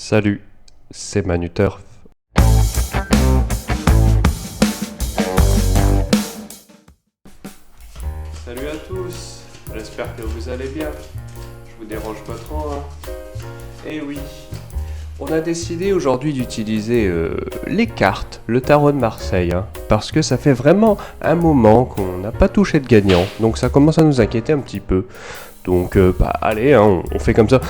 Salut, c'est Manu Turf. Salut à tous, j'espère que vous allez bien. Je vous dérange pas trop, hein. Eh oui, on a décidé aujourd'hui d'utiliser les cartes, le tarot de Marseille, hein, parce que ça fait vraiment un moment qu'on n'a pas touché de gagnant, donc ça commence à nous inquiéter un petit peu. Donc, allez, hein, on fait comme ça.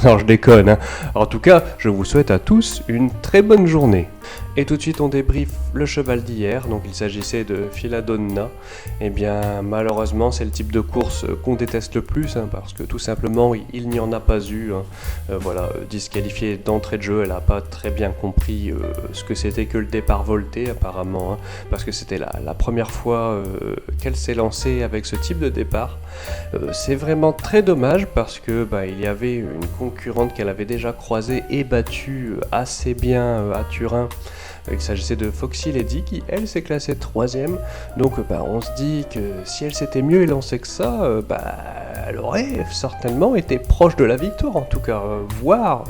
Non, je déconne, hein. En tout cas, je vous souhaite à tous une très bonne journée. Et tout de suite, on débriefe le cheval d'hier. Donc, il s'agissait de Filadonna. Eh bien, malheureusement, c'est le type de course qu'on déteste le plus, hein, parce que tout simplement, il n'y en a pas eu, hein. Disqualifiée d'entrée de jeu, elle n'a pas très bien compris ce que c'était que le départ volté, apparemment, hein, parce que c'était la première fois qu'elle s'est lancée avec ce type de départ. C'est vraiment très dommage parce que il y avait une concurrente qu'elle avait déjà croisée et battue assez bien à Turin. Il s'agissait de Foxy Lady qui, elle, s'est classée 3ème. Donc on se dit que si elle s'était mieux élancée que ça, elle aurait certainement été proche de la victoire, en tout cas, voire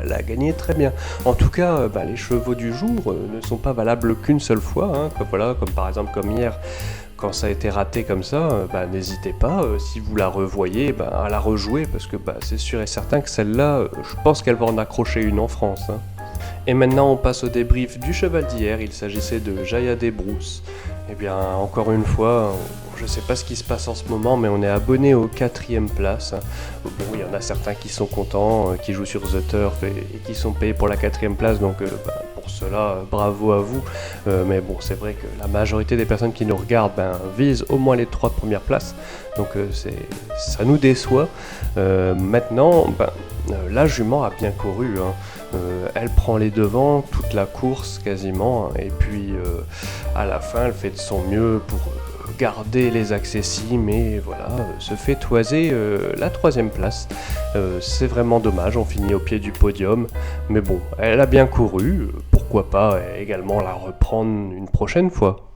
la gagner très bien. En tout cas, les chevaux du jour ne sont pas valables qu'une seule fois, hein, comme par exemple comme hier. Quand ça a été raté comme ça, n'hésitez pas, si vous la revoyez, à la rejouer, parce que c'est sûr et certain que celle-là, je pense qu'elle va en accrocher une en France, hein. Et maintenant, on passe au débrief du cheval d'hier. Il s'agissait de Jaya des Brousses. Eh bien, encore une fois, je ne sais pas ce qui se passe en ce moment, mais on est abonné aux 4ème place. Bon, il y en a certains qui sont contents, qui jouent sur The Turf et qui sont payés pour la 4ème place, donc pour cela, bravo à vous. Mais bon, c'est vrai que la majorité des personnes qui nous regardent visent au moins les 3 premières places, donc ça nous déçoit. Maintenant, la jument a bien couru, hein. Elle prend les devants toute la course quasiment, hein, et puis à la fin elle fait de son mieux pour garder les accessibles, mais voilà, se fait toiser la 3ème place. C'est vraiment dommage, on finit au pied du podium, mais bon, elle a bien couru, pourquoi pas également la reprendre une prochaine fois.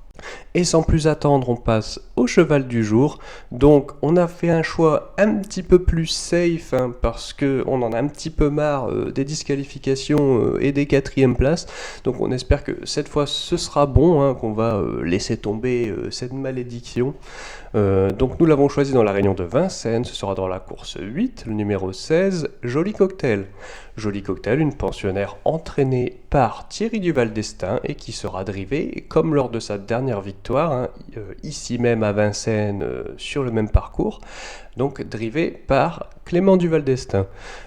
Et sans plus attendre, on passe au cheval du jour. Donc on a fait un choix un petit peu plus safe, hein, parce qu'on en a un petit peu marre des disqualifications et des 4ème places. Donc on espère que cette fois ce sera bon, hein, qu'on va laisser tomber cette malédiction. Donc nous l'avons choisi dans la Réunion de Vincennes, ce sera dans la course 8, le numéro 16, Joli Cocktail. Joli Cocktail, une pensionnaire entraînée par Thierry Duval d'Estaing et qui sera drivée comme lors de sa dernière victoire, hein, ici même à Vincennes, sur le même parcours, donc drivée par Clément Duval d'Estaing.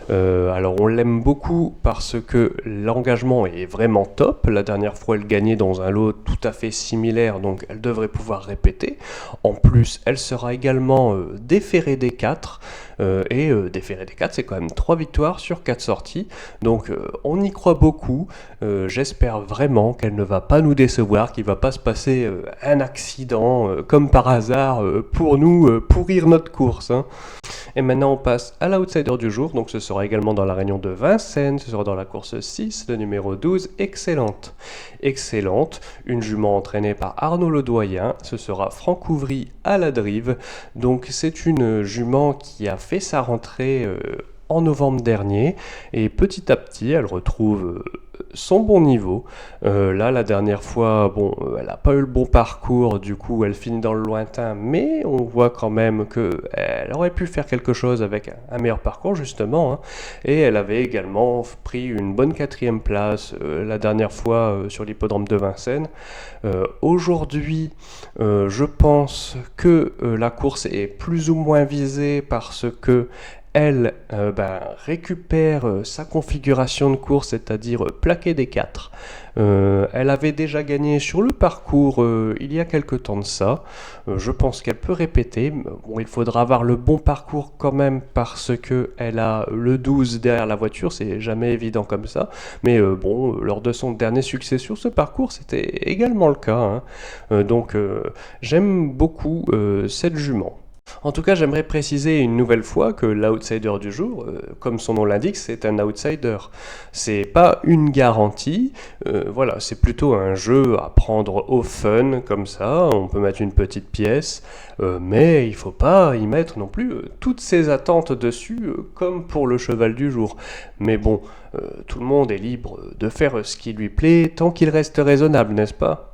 Alors on l'aime beaucoup parce que l'engagement est vraiment top. La dernière fois elle gagnait dans un lot tout à fait similaire, donc elle devrait pouvoir répéter. En plus elle sera également déférée des 4, et déférée des 4 c'est quand même 3 victoires sur 4 sorties, donc on y croit beaucoup. J'espère vraiment qu'elle ne va pas nous décevoir, qu'il ne va pas se passer un accident comme par hasard pour nous pourrir notre course, hein. Et maintenant on passe à l'outsider du jour, donc ce sera également dans la Réunion de Vincennes, ce sera dans la course 6, le numéro 12, Excellente. Excellente, une jument entraînée par Arnaud Ledoyen, ce sera Franck Ouvry à la drive, donc c'est une jument qui a fait sa rentrée en novembre dernier, et petit à petit elle retrouve son bon niveau. Là la dernière fois, elle n'a pas eu le bon parcours, du coup elle finit dans le lointain, mais on voit quand même qu'elle aurait pu faire quelque chose avec un meilleur parcours justement, hein. Et elle avait également pris une bonne 4ème place la dernière fois sur l'hippodrome de Vincennes. Aujourd'hui, je pense que la course est plus ou moins visée parce que elle récupère sa configuration de course, c'est-à-dire plaquer des 4. Elle avait déjà gagné sur le parcours il y a quelque temps de ça. Je pense qu'elle peut répéter. Bon, il faudra avoir le bon parcours quand même parce que elle a le 12 derrière la voiture, c'est jamais évident comme ça. Mais lors de son dernier succès sur ce parcours, c'était également le cas, hein. Donc j'aime beaucoup cette jument. En tout cas, j'aimerais préciser une nouvelle fois que l'outsider du jour, comme son nom l'indique, c'est un outsider. C'est pas une garantie, voilà, c'est plutôt un jeu à prendre au fun, comme ça, on peut mettre une petite pièce, mais il faut pas y mettre non plus toutes ses attentes dessus, comme pour le cheval du jour. Mais bon, tout le monde est libre de faire ce qui lui plaît, tant qu'il reste raisonnable, n'est-ce pas?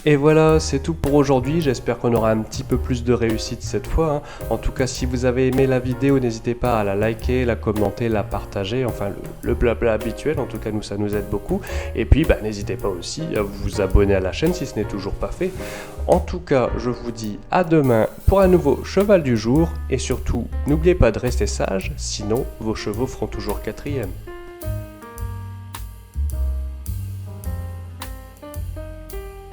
Et voilà, c'est tout pour aujourd'hui, j'espère qu'on aura un petit peu plus de réussite cette fois, hein. En tout cas, si vous avez aimé la vidéo, n'hésitez pas à la liker, la commenter, la partager, enfin le blabla habituel, en tout cas nous ça nous aide beaucoup. Et puis n'hésitez pas aussi à vous abonner à la chaîne si ce n'est toujours pas fait. En tout cas, je vous dis à demain pour un nouveau cheval du jour, et surtout, n'oubliez pas de rester sage, sinon vos chevaux feront toujours quatrième.